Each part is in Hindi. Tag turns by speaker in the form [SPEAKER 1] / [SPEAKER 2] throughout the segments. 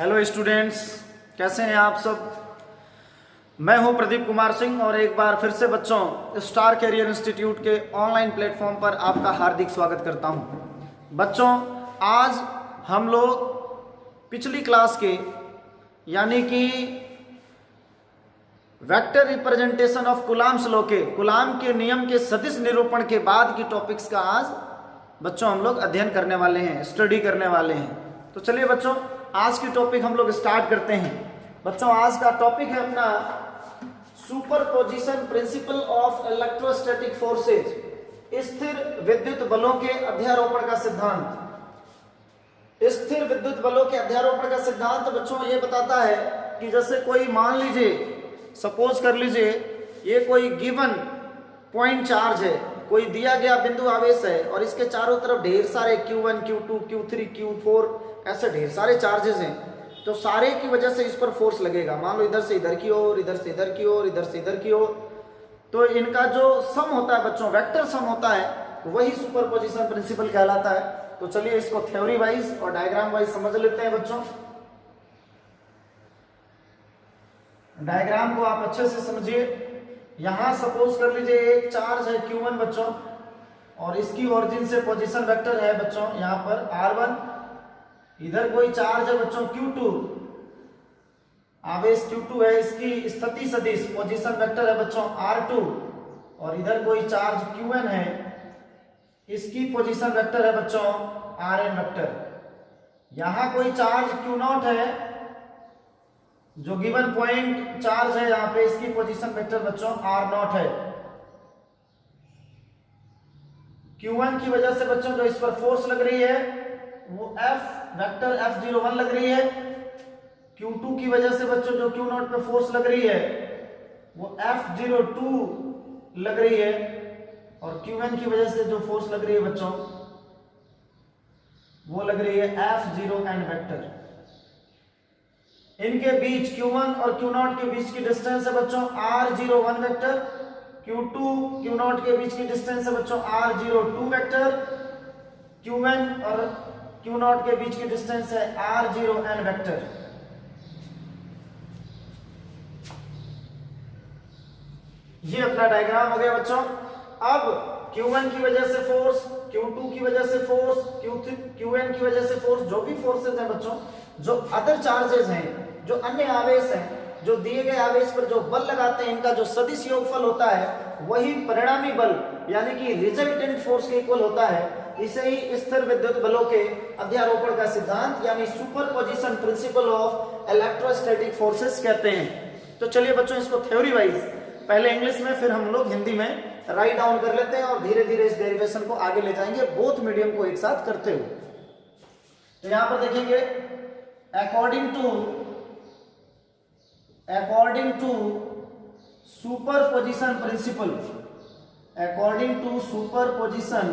[SPEAKER 1] हेलो स्टूडेंट्स, कैसे हैं आप सब। मैं हूं प्रदीप कुमार सिंह और एक बार फिर से बच्चों स्टार कैरियर इंस्टीट्यूट के ऑनलाइन प्लेटफॉर्म पर आपका हार्दिक स्वागत करता हूं। बच्चों, आज हम लोग पिछली क्लास के यानी कि vector representation of coulombs law के कूलाम के नियम के सदिश निरूपण के बाद की टॉपिक्स का आज बच्चों हम लोग अध्ययन करने वाले हैं, स्टडी करने वाले हैं। तो चलिए बच्चों, आज की टॉपिक हम लोग स्टार्ट करते हैं। बच्चों, आज का टॉपिक है अपना superposition principle of electrostatic forces, स्थिर विद्युत बलों के अध्यारोपण का सिद्धांत। स्थिर विद्युत बलों के अध्यारोपण का सिद्धांत बच्चों ये बताता है कि जैसे कोई मान लीजिए, सपोज कर लीजिए ये कोई गिवन पॉइंट चार्ज है, कोई दिया गया बिंदु आवेश है और इसके चारों तरफ ढेर सारे Q1, Q2, Q3, Q4 ऐसे ढेर सारे चार्जेस हैं, तो सारे की वजह से इस पर फोर्स लगेगा। मान लो इधर से इधर की ओर, इधर से इधर की ओर, इधर से इधर की ओर, तो इनका जो सम होता है बच्चों, वेक्टर सम होता है, वही सुपरपोजिशन प्रिंसिपल कहलाता है। तो चलिए इसको थ्योरी वाइज और डायग्राम वाइज समझ लेते हैं बच्चों। डायग्राम को आप अच्छे से समझिए। यहां सपोज कर लीजिए एक चार्ज है Q1 बच्चों, और इसकी ओरिजिन से पोजीशन वेक्टर है बच्चों यहां पर R1। इधर कोई चार्ज है बच्चों Q2, आवेश Q2 है, इसकी स्थिति सदिश पोजीशन वेक्टर है बच्चों R2। और इधर कोई चार्ज Qn है, इसकी पोजीशन वेक्टर है बच्चों Rn वेक्टर। यहां कोई चार्ज Q0 है, जो गिवन पॉइंट चार्ज है यहां पे, इसकी पोजीशन वेक्टर बच्चों R0 है। Q1 की वजह से बच्चों जो इस पर फोर्स लग रही है वो F वेक्टर F01 लग रही है। Q2 की वजह से बच्चों जो Q0 पे फोर्स लग रही है वो F02 लग रही है। और Qn की वजह से जो फोर्स लग रही है बच्चों वो लग रही है F0n वेक्टर। इनके बीच Q1 और Q0 के बीच की डिस्टेंस है बच्चों R01 वेक्टर। Q2 Q0 के बीच की डिस्टेंस है बच्चों R02 वेक्टर। Qn और Q0 के बीच की डिस्टेंस है R0n वेक्टर। ये अपना डायग्राम हो गया बच्चों। अब Q1 की वजह से फोर्स, Q2 की वजह से फोर्स, Qn की वजह से फोर्स, जो भी फोर्सेज हैं बच्चों, जो अदर चार्जेस हैं, जो अन्य आवेश हैं, जो दिए गए आवेश पर जो बल लगाते हैं, इनका जो सदिश योगफल होता है वही परिणामी बल यानी कि रिजल्टेंट फोर्स के इक्वल होता है। इसे ही स्थिर विद्युत बलों के अध्यारोपण का सिद्धांत यानी superposition principle of electrostatic forces कहते हैं। तो चलिए बच्चों, इसको थ्योरी वाइज पहले इंग्लिश में फिर हम लोग हिंदी में राइट डाउन कर लेते हैं और धीरे धीरे इस डेरिवेशन को आगे ले जाएंगे, बोथ मीडियम को एक साथ करते हुए। तो यहां पर देखेंगे, according to superposition principle, according to superposition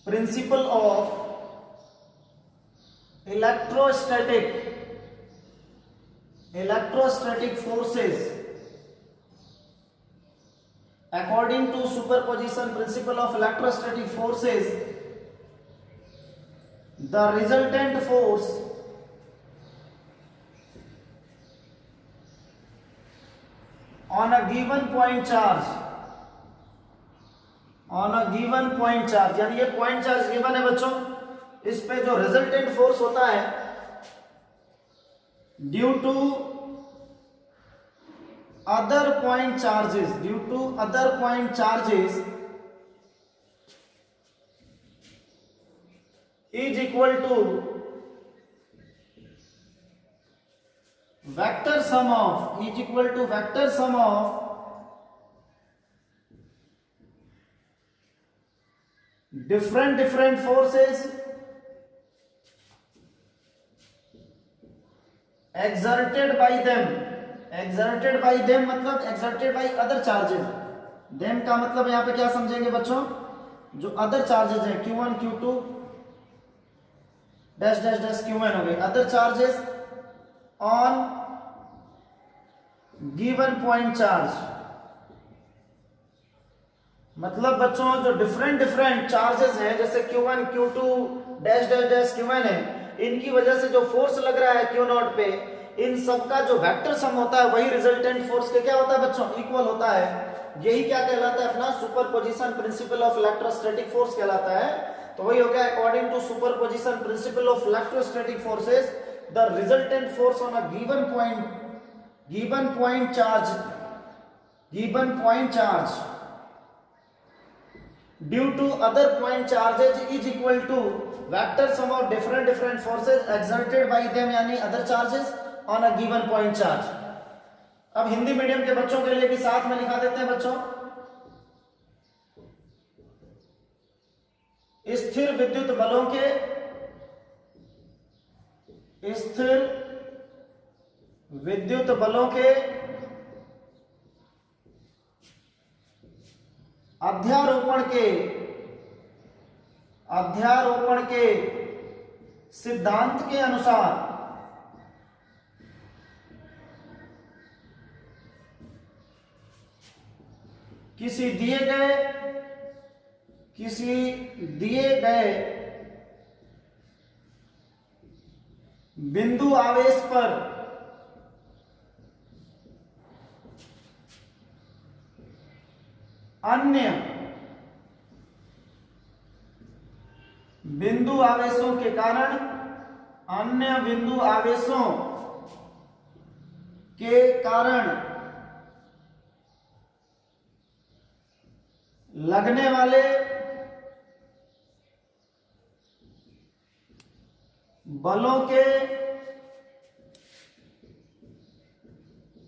[SPEAKER 1] principle of electrostatic forces, according to superposition principle of electrostatic forces, the resultant force on a given point charge, यानी ये पॉइंट चार्ज गिवन है बच्चों, इस पे जो रिजल्टेंट फोर्स होता है due to other point charges is equal to vector sum of different forces exerted by them मतलब exerted by other charges। them का मतलब यहां पे क्या समझेंगे बच्चों, जो अदर चार्जेस हैं Q1 Q2 dash dash dash Qn हो गए, other charges on given point charge मतलब बच्चों जो डिफरेंट डिफरेंट चार्जेस हैं जैसे Q1 Q2 dash dash dash Q1 है, इनकी वजह से जो फोर्स लग रहा है Q नॉट पे, इन सब का जो वेक्टर सम होता है वही रिजल्टेंट फोर्स के क्या होता है बच्चों, इक्वल होता है। यही क्या कहलाता है अपना superposition principle of electrostatic force कहलाता है। तो वही हो गया according to superposition principle of electrostatic forces the resultant force on a given point charge due to other point charges is equal to vector sum of different forces exerted by them यानी other charges on a given point charge। अब हिंदी मीडियम के बच्चों के लिए भी साथ में लिखा देते हैं बच्चों, स्थिर विद्युत बलों के अध्यारोपण के सिद्धांत के अनुसार किसी दिए गए बिंदु आवेश पर अन्य बिंदु आवेशों के कारण लगने वाले बलों के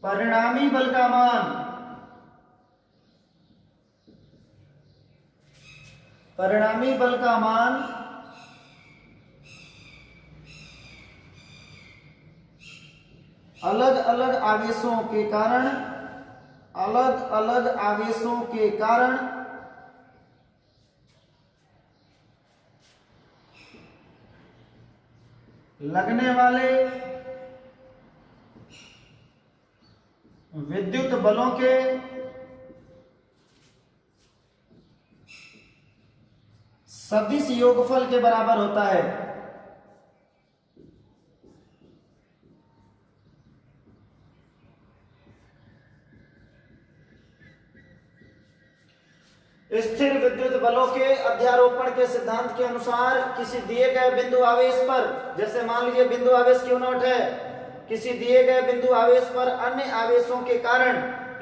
[SPEAKER 1] परिणामी बल का मान अलग अलग आवेशों के कारण लगने वाले विद्युत बलों के सदिश योगफल के बराबर होता है। स्थिर विद्युत बलों के अध्यारोपण के सिद्धांत के अनुसार किसी दिए गए बिंदु आवेश पर, जैसे मान लीजिए बिंदु आवेश Q नॉट है, किसी दिए गए बिंदु आवेश पर अन्य आवेशों के कारण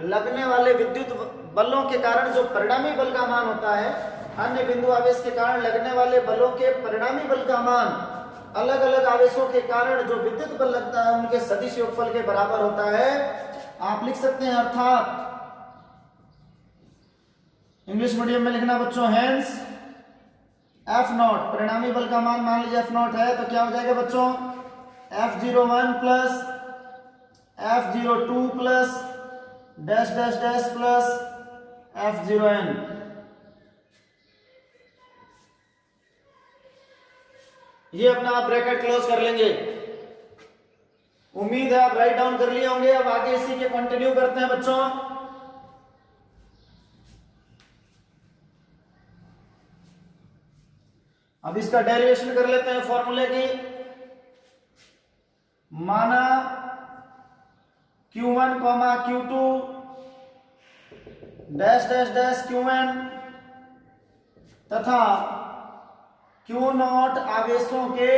[SPEAKER 1] लगने वाले विद्युत बलों के कारण जो परिणामी बल का मान होता है, अन्य बिंदु आवेश के कारण लगने वाले बलों के परिणामी बल का मान अलग अलग आवेशों के कारण जो विद्युत बल लगता है उनके सदिश योगफल के बराबर होता है। आप लिख सकते हैं अर्थात इंग्लिश मीडियम में लिखना बच्चों, हेंस F नॉट परिणामी बल का मान लीजिए F नॉट है, तो क्या हो जाएगा बच्चों, F01 plus F02 plus dash dash dash plus F0n। ये अपना आप ब्रैकेट क्लोज कर लेंगे। उम्मीद है आप राइट डाउन कर लिए होंगे। अब आगे इसी के कंटिन्यू करते हैं बच्चों। अब इसका डेरिवेशन कर लेते हैं फॉर्मूले की। माना Q1, Q2 dash dash dash Qn तथा Q नॉट आवेशों के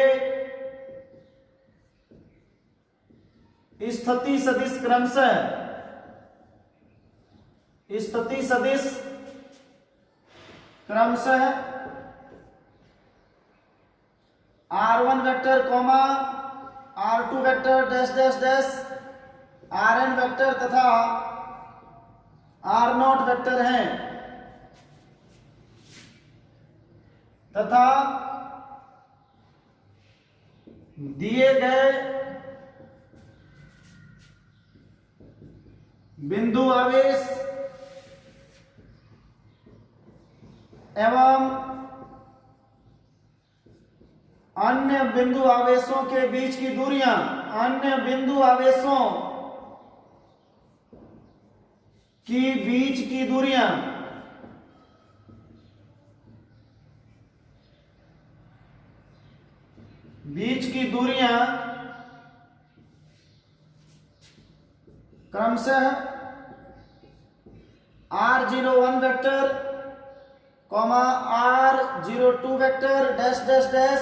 [SPEAKER 1] स्थिति सदिश क्रमशः R1 vector R2 vector dash dash dash Rn vector तथा R0 वेक्टर हैं तथा दिए गए बिंदु आवेश एवं अन्य बिंदु आवेशों के बीच की दूरियां बीच की दूरियां क्रमशः r01 vector comma r02 vector dash dash dash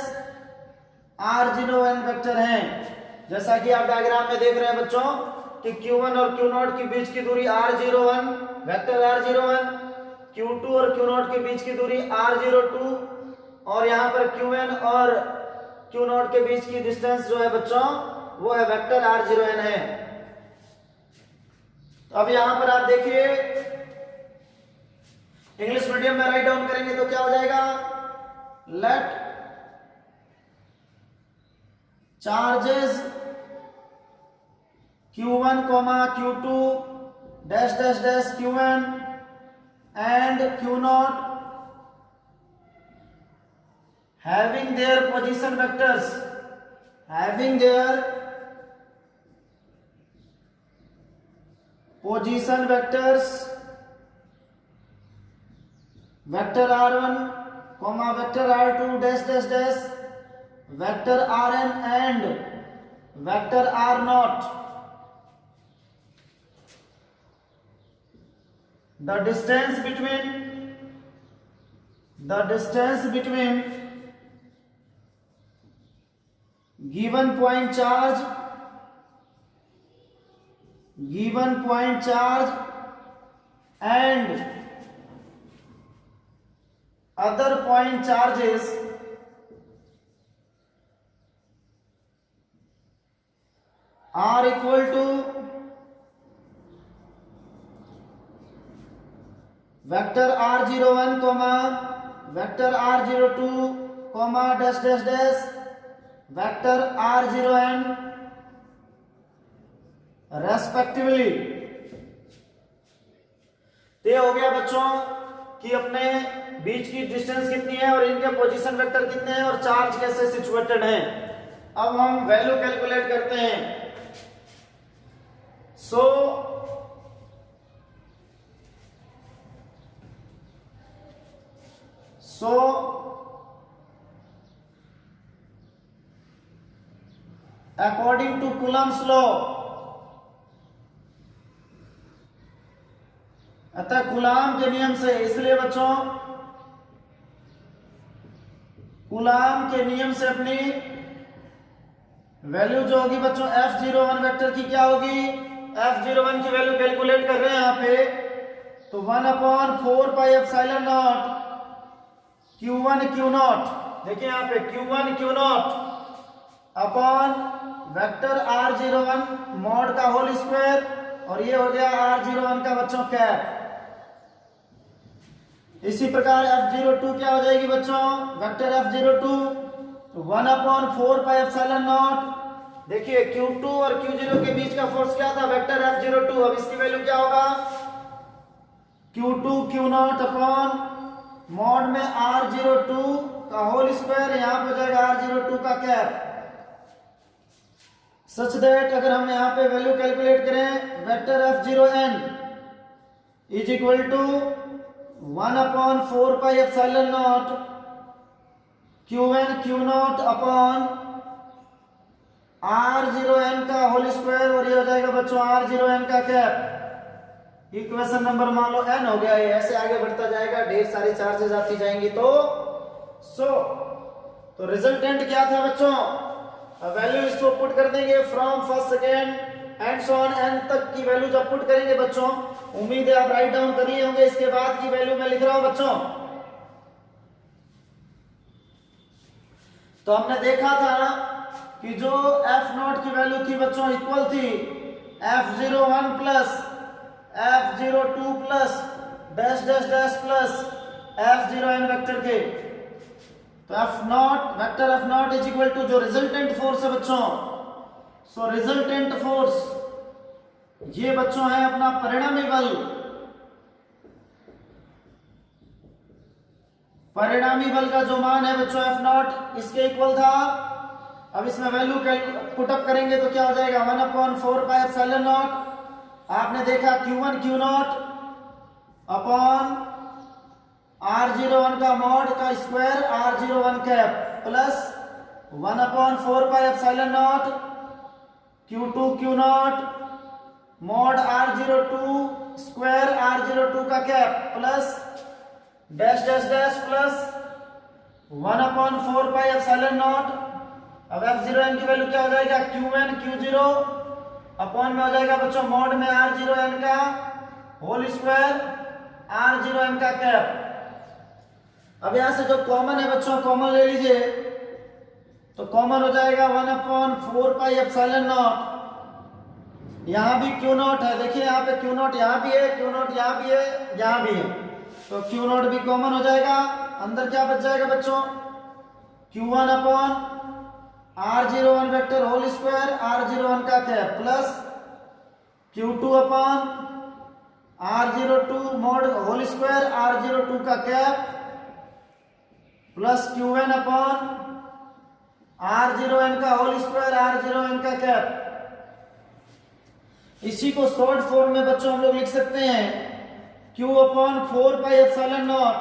[SPEAKER 1] r01 vector हैं। जैसा कि आप डायग्राम में देख रहे हैं बच्चों कि q1 और q0 के बीच की दूरी r01 वेक्टर r01, q2 और q0 के बीच की दूरी r02 और यहाँ पर qn और q0 के बीच की डिस्टेंस जो है बच्चों वो है वेक्टर r0n है। तो अब यहां पर आप देखिए इंग्लिश मीडियम में राइट डाउन करेंगे तो क्या हो जाएगा, let charges q1, q2 dash dash dash qn and q0 having their position vectors vector r1 vector r2 dash dash dash vector rn and vector r0, the distance between given point charge and other point charges are equal to vector r01 vector r02 dash dash dash vector r0n respectively. तो ये हो गया बच्चों कि अपने बीच की डिस्टेंस कितनी है और इनके पोजीशन वेक्टर कितने हैं और चार्ज कैसे सिचुएटेड हैं। अब हम वैल्यू कैलकुलेट करते हैं। So according to Coulomb's law, अतः कूलाम के नियम से, इसलिए बच्चों कूलाम के नियम से अपनी वैल्यू जो होगी बच्चों F01 वेक्टर की क्या होगी, F01 की वैल्यू कैलकुलेट कर रहे हैं यहां पे तो 1/4 pi epsilon naught Q1 Q0, देखिए यहां पे Q1 Q0 upon vector R01 mod का होल स्क्वायर और ये हो गया R01 का बच्चों कैप। इसी प्रकार F02 क्या हो जाएगी बच्चों, vector F02 1/4 pi epsilon not, देखिए Q2 और Q0 के बीच का फोर्स क्या था, वेक्टर F02। अब इसकी वैल्यू क्या होगा, Q2 Q0 अपॉन मॉड में R02 का होल स्क्वायर, यहां पे हो जाएगा R02 का कैप। सच दैट अगर हम यहां पे वैल्यू कैलकुलेट करें vector F0n is equal to 1/4 pi epsilon naught Q1 Q0 upon R0n का होल स्क्वायर और ये हो जाएगा बच्चों R0n का कैप। इक्वेशन नंबर मान लो n हो गया, ये ऐसे आगे बढ़ता जाएगा, ढेर सारी चार्जेस आती जाएंगी। तो रिजल्टेंट क्या था बच्चों, वैल्यू इसको पुट कर देंगे from first second and so on an तक की वैल्यू जब पुट करेंगे बच्चों, उम्मीद है आप राइट डाउन कर लिए होंगे। इसके बाद की वैल्यू मैं लिख रहा हूं बच्चों। तो हमने देखा था कि जो F0 की वैल्यू थी बच्चों इक्वल थी F01 plus F02 plus dash dash dash plus F0n vector के। तो F0 vector F0 is equal to जो रिजल्टेंट फोर्स है बच्चों, सो रिजल्टेंट फोर्स ये बच्चों है अपना परिणामी बल। परिणामी बल का जो मान है बच्चों F0 इसके इक्वल था। अब इसमें वैल्यू पुटअप करेंगे तो क्या हो जाएगा 1/4 पाई एप्सिलॉन नॉट। आपने देखा Q1 Q0 अपॉन R01 का मॉड का square R01 cap plus 1/4πε0 Q2 Q0 mod R02 square R02 का cap plus dash dash dash plus 1/4πε0। अब F0n की वैल्यू क्या हो जाएगा, Qn Q0 अपॉन में हो जाएगा बच्चों मॉड में R0n का होल स्क्वायर R0n का कैप। अब यहां से जो कॉमन है बच्चों, कॉमन ले लीजिए, तो कॉमन हो जाएगा 1/4πε0। यहां भी Q0 है, देखिए यहाँ पे Q0 यहाँ भी है, Q0 यहाँ भी है, यहाँ भी है, तो Q0 भी कॉमन हो जाएगा। अंदर क्या बच जाएगा बच्चों, Q1 upon R01 vector whole square R01 का cap plus Q2 upon R02 mod whole square R02 का cap plus Qn upon R0n का होल स्क्वायर R0n का कैप। इसी को शॉर्ट फॉर्म में बच्चों हम लोग लिख सकते हैं Q upon 4πε0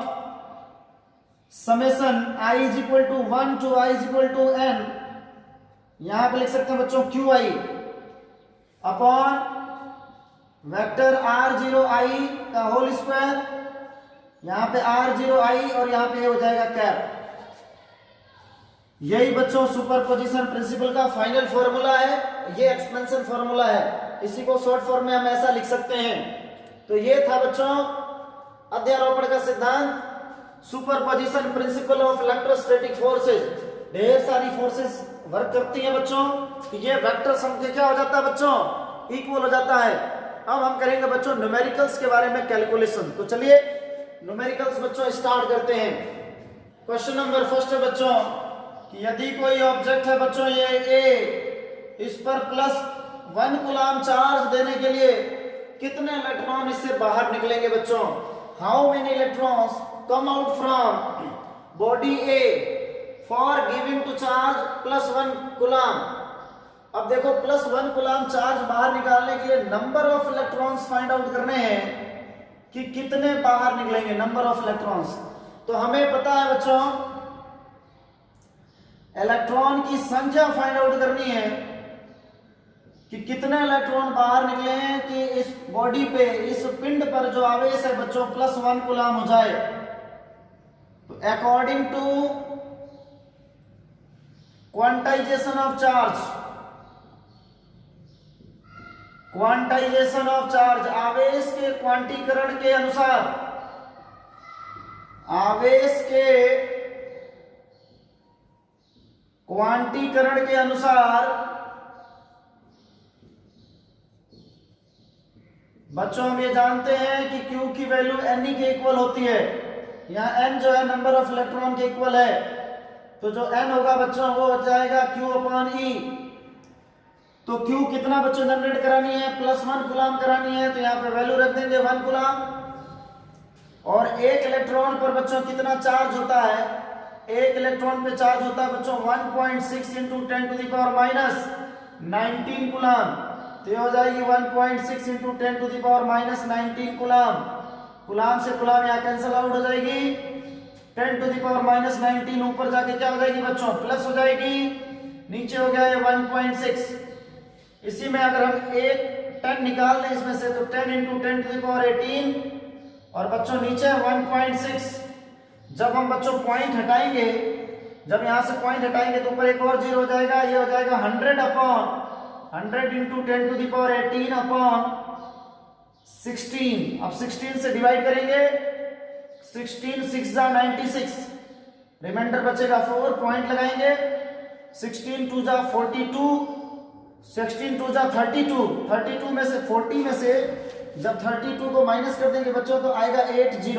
[SPEAKER 1] summation I is equal to 1 to I is equal to n। यहां पे लिख सकते हैं बच्चों QI अपॉन वेक्टर R0I का होल स्क्वायर, यहां पे R0I और यहां पे हो जाएगा कैप। यही बच्चों सुपरपोजिशन प्रिंसिपल का फाइनल फॉर्मूला है, ये एक्सपेंशन फॉर्मूला है, इसी को शॉर्ट फॉर्म में हम ऐसा लिख सकते हैं। तो ये था बच्चों अध्यारोपण का सिद्धांत, superposition principle of electrostatic forces. ढेर सारी फोर्सेस वर्क करती हैं बच्चों, तो ये वेक्टर सम के क्या हो जाता है बच्चों, इक्वल हो जाता है। अब हम करेंगे बच्चों न्यूमेरिकल्स के बारे में कैलकुलेशन। तो चलिए न्यूमेरिकल्स बच्चों स्टार्ट करते हैं। क्वेश्चन नंबर फर्स्ट है बच्चों कि यदि कोई ऑब्जेक्ट है बच्चों ये ए, इस पर +1 कूलम चार्ज देने के लिए कितने इलेक्ट्रॉन इससे बाहर निकलेंगे बच्चों। How many electrons come out from body A for giving to charge +1 coulomb. अब देखो +1 कूलम चार्ज बाहर निकालने के लिए number of electrons find out करने हैं कि कितने बाहर निकलेंगे, नंबर ऑफ इलेक्ट्रॉन्स। तो हमें पता है बच्चों इलेक्ट्रॉन की संख्या फाइंड आउट करनी है कि कितने इलेक्ट्रॉन बाहर निकले हैं कि इस बॉडी पे, इस पिंड पर जो आवेश है बच्चों +1 कूलम हो जाए। तो according to quantization of charge, quantization of charge आवेश के क्वांटीकरण के अनुसार, आवेश के क्वांटीकरण के अनुसार बच्चों हम ये जानते हैं कि Q की वैल्यू Ne के इक्वल होती है। यहाँ n जो है नंबर ऑफ इलेक्ट्रॉन के इक्वल है, तो जो n होगा बच्चों वो हो जाएगा Q अपॉन E। तो Q कितना बच्चों जनरेट करानी है, +1 कूलम करानी है, तो यहाँ पे वैल्यू रख देंगे 1 कूलम। और एक इलेक्ट्रॉन पर बच्चों कितना चार्ज होता है, एक इलेक्ट्रॉन पे चार्ज होता है बच्चों 1.6 इंटू 10⁻19 कूलम। तो ये हो जाएगी 1.6 इंटू 10⁻19 कूलम। कूलम से कूलम यहाँ कैंसिल आउट हो जाएगी, 10⁻19 ऊपर जाके क्या हो जाएगी बच्चों प्लस हो जाएगी, नीचे हो गया है 1.6। इसी में अगर हम एक 10 निकाल लें इसमें से, तो 10 इंटू 10⁻18 और बच्चों नीचे 1.6। जब हम बच्चों पॉइंट हटाएंगे, जब यहां से पॉइंट हटाएंगे तो ऊपर एक और जीरो हो जाएगा, ये हो जाएगा 100 अपॉन 100 इंटू 10⁻18 अपॉन 16। अब 16 से डिवाइड करेंगे, 16 6 जा 96, रिमाइंडर बचेगा 4, पॉइंट लगाएंगे, 16 2 जा 42, 16 2 जा 32, 32 में से 40 में से जब 32 को माइनस कर देंगे बच्चों तो आएगा 80।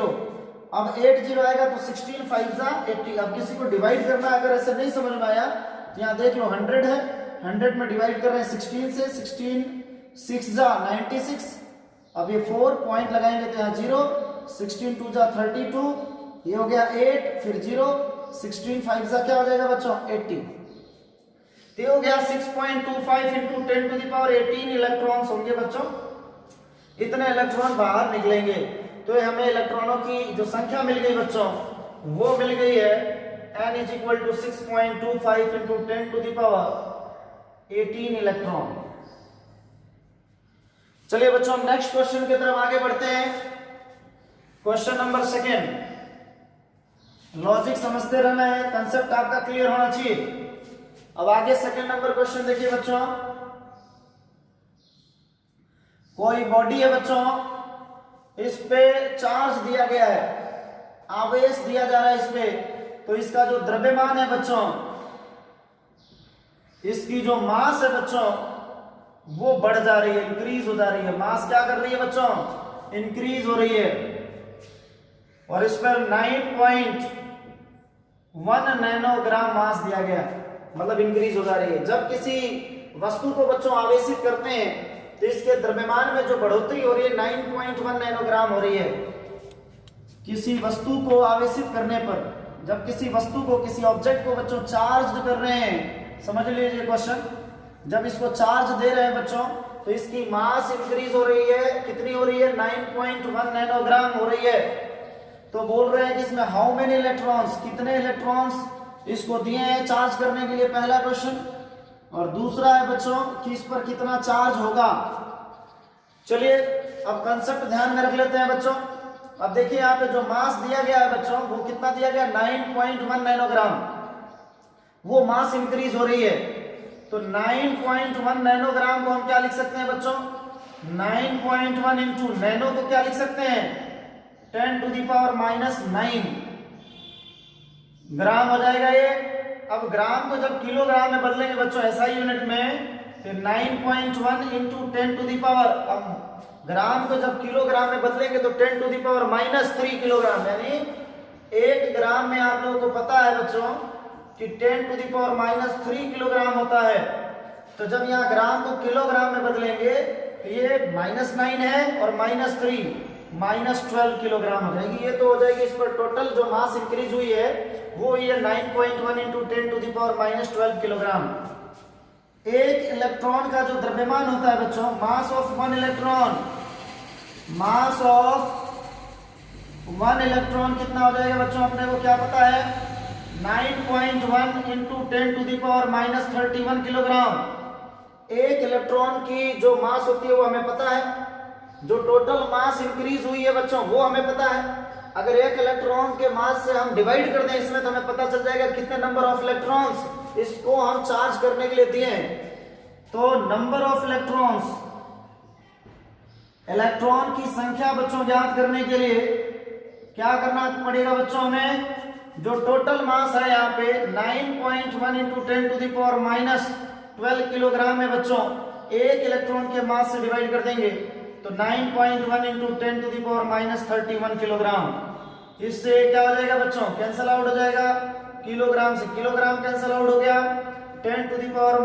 [SPEAKER 1] अब 80 आएगा तो 16 5 जा 80। अब किसी को डिवाइड करना अगर ऐसे नहीं समझ में आया तो यहाँ देख लो 100 है, 100 में डिवाइड कर रहे हैं 16 से, 16 6 जा 96। अब ये 4 पॉइंट लगाएंगे तो यहाँ 0, 16 2 जा 32, ये हो गया 8, फिर 0, 16 5 जा क्या हो जाएगा बच्चों 80। तो हो गया 6.25 इंटू 10⁻18 इलेक्ट्रॉन्स होंगे बच्चों, इतने इलेक्ट्रॉन बाहर निकलेंगे। तो हमें इलेक्ट्रॉनों की जो संख्या मिल गई बच्चों वो मिल गई है n is equal to 6.25 into 10 to the power 18 electron. चलिए बच्चों हम नेक्स्ट क्वेश्चन की तरफ आगे बढ़ते हैं। क्वेश्चन नंबर सेकेंड, लॉजिक समझते रहना है, कंसेप्ट आपका क्लियर होना चाहिए। अब आगे सेकेंड नंबर क्वेश्चन देखिए बच्चों, कोई बॉडी है बच्चों, इस पे चार्ज दिया गया है, आवेश दिया जा रहा है इस पे, तो इसका जो द्रव्यमान है बच्चों, इसकी जो मास है बच्चों वो बढ़ जा रही है, इंक्रीज हो जा रही है। मास क्या कर रही है बच्चों, इंक्रीज हो रही है, और इस पर 9.1 नैनोग्राम मास दिया गया, मतलब इंक्रीज हो जा रही है। जब किसी वस्तु को बच्चों आवेशित करते हैं तो इसके द्रव्यमान में जो बढ़ोतरी हो रही है 9.1 नैनोग्राम हो रही है। किसी वस्तु को आवेशित करने पर, जब किसी वस्तु को, किसी ऑब्जेक्ट को बच्चों चार्ज कर रहे हैं, समझ लीजिए क्वेश्चन, जब इसको चार्ज दे रहे हैं बच्चों तो इसकी मास इंक्रीज हो रही है, कितनी हो रही है, 9.1 नैनोग्राम हो रही है। तो बोल रहे हैं कि इसमें हाउ मेनी इलेक्ट्रॉन्स, कितने इलेक्ट्रॉन्स इसको दिए हैं चार्ज करने के लिए, पहला क्वेश्चन। और दूसरा है बच्चों कि इस पर कितना चार्ज होगा। चलिए अब कंसेप्ट ध्यान में रख लेते हैं बच्चों। अब देखिए यहाँ पे जो मास दिया गया है बच्चों, वो कितना दिया गया, 9.1 नैनोग्राम, वो मास इंक्रीज हो रही है। तो 9.1 नैनोग्राम को हम क्या लिख सकते हैं बच्चों, 9.1 इंटू नैनो को क्या लिख सकते हैं, 10 टू द पावर -9 ग्राम हो जाएगा ये। अब ग्राम को जब किलोग्राम में बदलेंगे बच्चों ऐसा यूनिट में, तो 9.1 इंटू 10 टू द पावर, अब ग्राम को जब किलोग्राम में बदलेंगे तो 10 टू द पावर -3 किलोग्राम, यानी 1 ग्राम में आप लोगों को पता है बच्चों कि 10 टू द पावर -3 किलोग्राम होता है। तो जब यहाँ ग्राम को किलोग्राम में बदलेंगे तो ये -9 है और -3 -12 किलोग्राम हो जाएगी। ये तो हो जाएगी, इस पर टोटल जो मास इंक्रीज हुई है वो ये 9.1 into 10 to the power -12 kilogram. एक इलेक्ट्रॉन का जो द्रव्यमान होता है बच्चों, mass of 1 electron, mass of 1 electron कितना हो जाएगा बच्चों, अपने को क्या पता है, 9.1 into 10 to the power -31 kilogram. एक इलेक्ट्रॉन की जो मास होती है वो हमें पता है, जो टोटल मास इंक्रीज हुई है बच्चों वो हमें पता है। अगर एक इलेक्ट्रॉन के मास से हम डिवाइड कर दें इसमें तो हमें पता चल जाएगा कितने नंबर ऑफ इलेक्ट्रॉन्स इसको हम चार्ज करने के लिए दिए हैं। तो नंबर ऑफ इलेक्ट्रॉन्स, इलेक्ट्रॉन की संख्या बच्चों ज्ञात करने के लिए क्या करना पड़ेगा बच्चों, हमें जो टोटल मास है यहाँ पे 9.1 into 10 to the power -12 kilogram है बच्चों, एक इलेक्ट्रॉन के मास से डिवाइड कर देंगे तो 9.1 into 10 to the power -31 kilogram. इससे क्या हो जाएगा बच्चों, कैंसल आउट हो जाएगा, किलोग्राम से किलोग्राम कैंसल आउट हो गया, 10 टू द पावर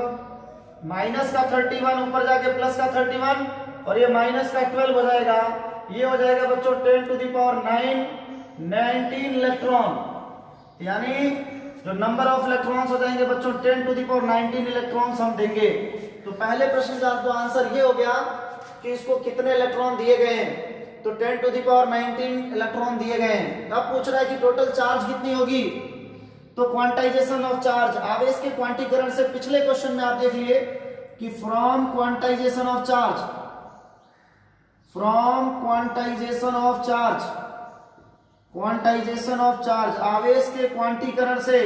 [SPEAKER 1] माइनस का 31 ऊपर जाके प्लस का 31 और ये माइनस का 12 हो जाएगा। ये हो जाएगा बच्चों 10 टू द पावर 19 इलेक्ट्रॉन, यानी जो नंबर ऑफ इलेक्ट्रॉन्स हो जाएंगे बच्चों 10 टू द पावर 19 इलेक्ट्रॉन्स हम देंगे। तो पहले प्रश्न का तो आंसर ये हो गया कि इसको कितने इलेक्ट्रॉन दिए गए हैं, तो 10 टू द पावर 19 इलेक्ट्रॉन दिए गए हैं। अब पूछ रहा है कि टोटल चार्ज कितनी होगी, तो क्वांटाइजेशन ऑफ चार्ज, आवेश के क्वांटीकरण से पिछले क्वेश्चन में आप देख लिए कि from quantization of charge, from quantization of charge, quantization of charge, आवेश के क्वांटीकरण से,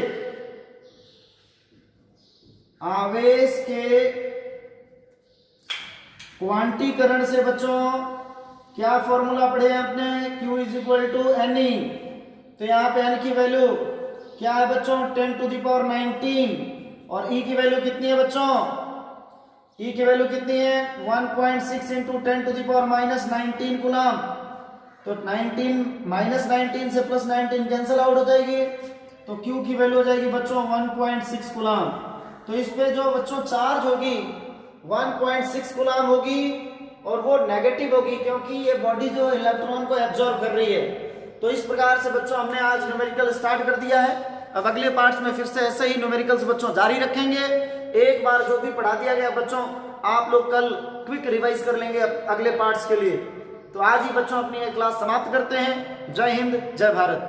[SPEAKER 1] आवेश के क्वांटीकरण से बच्चों क्या फॉर्मूला पढ़े हैं अपने, Q is equal to NE। तो यहाँ पे N की वैल्यू क्या है बच्चों 10 टू द पावर 19 और E की वैल्यू कितनी है बच्चों, E की वैल्यू कितनी है 1.6 into 10 to the power -19 coulomb. तो 19 से प्लस 19 कैंसिल आउट हो जाएगी, तो Q की वैल्यू हो जाएगी बच्चों 1.6 कूलम। तो इस पे जो बच्चों चार्ज होगी 1.6 कूलम होगी और वो नेगेटिव होगी क्योंकि ये बॉडी जो इलेक्ट्रॉन को एब्जॉर्ब कर रही है। तो इस प्रकार से बच्चों हमने आज न्यूमेरिकल स्टार्ट कर दिया है। अब अगले पार्ट्स में फिर से ऐसे ही न्यूमेरिकल्स बच्चों जारी रखेंगे। एक बार जो भी पढ़ा दिया गया बच्चों आप लोग कल क्विक रिवाइज कर लेंगे अगले पार्ट्स के लिए। तो आज ही बच्चों अपनी ये क्लास समाप्त करते हैं। जय हिंद, जय भारत।